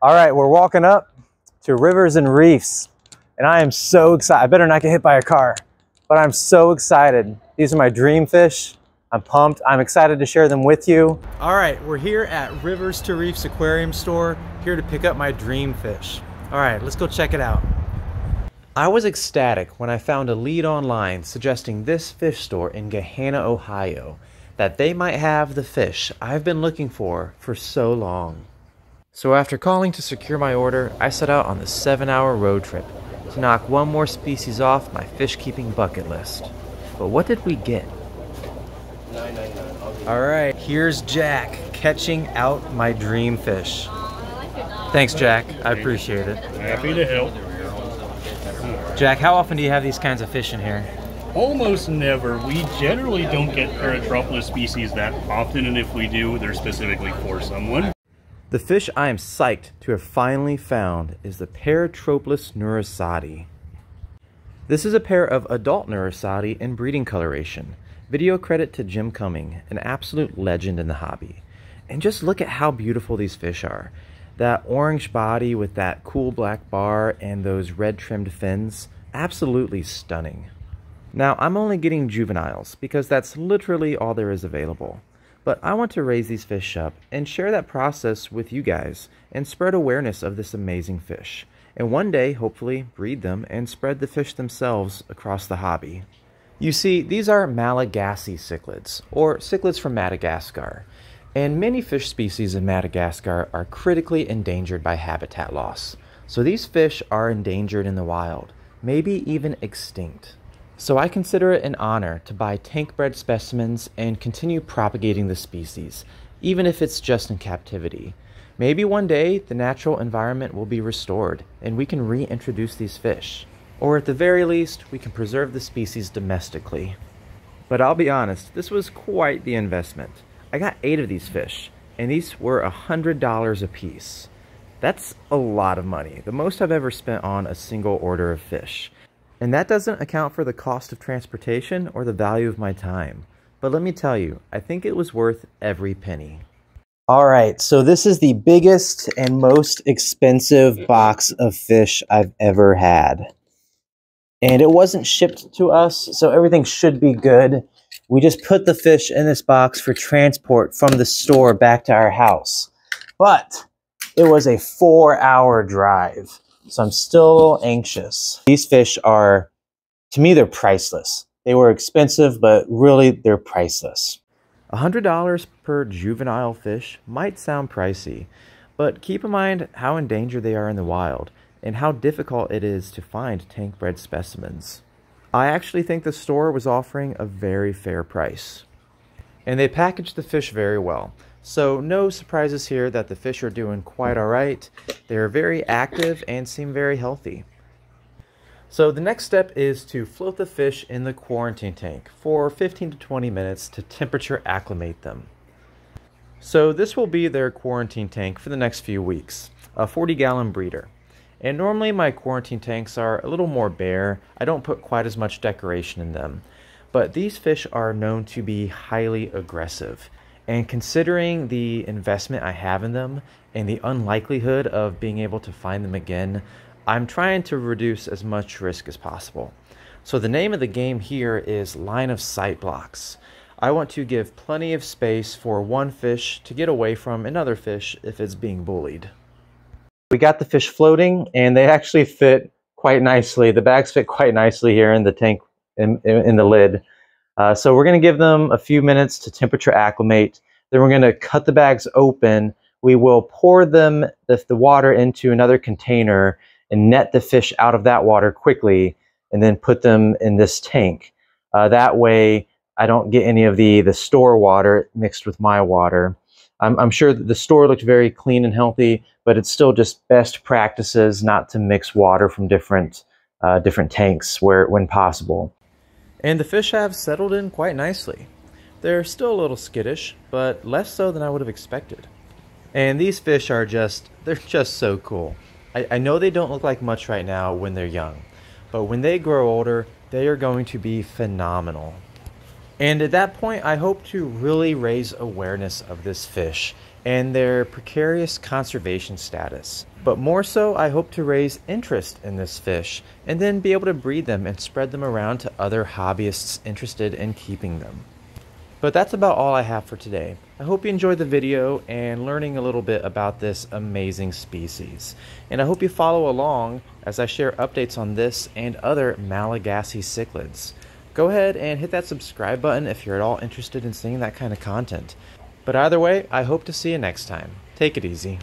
All right, we're walking up to Rivers and Reefs, and I am so excited. I better not get hit by a car, but I'm so excited. These are my dream fish. I'm pumped. I'm excited to share them with you. All right, we're here at Rivers to Reefs Aquarium Store, here to pick up my dream fish. All right, let's go check it out. I was ecstatic when I found a lead online suggesting this fish store in Gahanna, Ohio, that they might have the fish I've been looking for so long. So after calling to secure my order, I set out on the 7-hour road trip to knock one more species off my fish keeping bucket list. But what did we get? All right, here's Jack catching out my dream fish. Thanks, Jack. I appreciate it. Happy to help. Jack, how often do you have these kinds of fish in here? Almost never. We generally don't get Paretroplus species that often, and if we do, they're specifically for someone. The fish I am psyched to have finally found is the Paretroplus nourisatti. This is a pair of adult nourisatti in breeding coloration. Video credit to Jim Cumming, an absolute legend in the hobby. And just look at how beautiful these fish are. That orange body with that cool black bar and those red trimmed fins, absolutely stunning. Now, I'm only getting juveniles because that's literally all there is available. But I want to raise these fish up and share that process with you guys and spread awareness of this amazing fish. And one day, hopefully, breed them and spread the fish themselves across the hobby. You see, these are Malagasy cichlids, or cichlids from Madagascar. And many fish species in Madagascar are critically endangered by habitat loss. So these fish are endangered in the wild, maybe even extinct. So I consider it an honor to buy tank-bred specimens and continue propagating the species, even if it's just in captivity. Maybe one day the natural environment will be restored and we can reintroduce these fish. Or at the very least, we can preserve the species domestically. But I'll be honest, this was quite the investment. I got 8 of these fish, and these were $100 a piece. That's a lot of money, the most I've ever spent on a single order of fish. And that doesn't account for the cost of transportation or the value of my time. But let me tell you, I think it was worth every penny. All right, so this is the biggest and most expensive box of fish I've ever had. And it wasn't shipped to us, so everything should be good. We just put the fish in this box for transport from the store back to our house. But it was a 4-hour drive. So I'm still anxious. These fish are, to me, they're priceless. They were expensive, but really they're priceless. $100 per juvenile fish might sound pricey, but keep in mind how endangered they are in the wild and how difficult it is to find tank-bred specimens. I actually think the store was offering a very fair price. And they packaged the fish very well. So no surprises here that the fish are doing quite all right. They're very active and seem very healthy. So the next step is to float the fish in the quarantine tank for 15 to 20 minutes to temperature acclimate them. So this will be their quarantine tank for the next few weeks, a 40-gallon breeder. And normally my quarantine tanks are a little more bare. I don't put quite as much decoration in them. But these fish are known to be highly aggressive. And considering the investment I have in them and the unlikelihood of being able to find them again, I'm trying to reduce as much risk as possible. So the name of the game here is line of sight blocks. I want to give plenty of space for one fish to get away from another fish if it's being bullied. We got the fish floating and they actually fit quite nicely. The bags fit quite nicely here in the tank, in the lid. So we're going to give them a few minutes to temperature acclimate. Then we're going to cut the bags open. We will pour them, the water into another container and net the fish out of that water quickly and then put them in this tank. That way I don't get any of the store water mixed with my water. I'm sure that the store looked very clean and healthy, but it's still just best practices not to mix water from different tanks when possible. And the fish have settled in quite nicely. They're still a little skittish, but less so than I would have expected. And these fish are they're just so cool. I know they don't look like much right now when they're young, but when they grow older, they are going to be phenomenal. And at that point, I hope to really raise awareness of this fish and their precarious conservation status. But more so, I hope to raise interest in this fish and then be able to breed them and spread them around to other hobbyists interested in keeping them. But that's about all I have for today. I hope you enjoyed the video and learning a little bit about this amazing species. And I hope you follow along as I share updates on this and other Malagasy cichlids. Go ahead and hit that subscribe button if you're at all interested in seeing that kind of content. But either way, I hope to see you next time. Take it easy.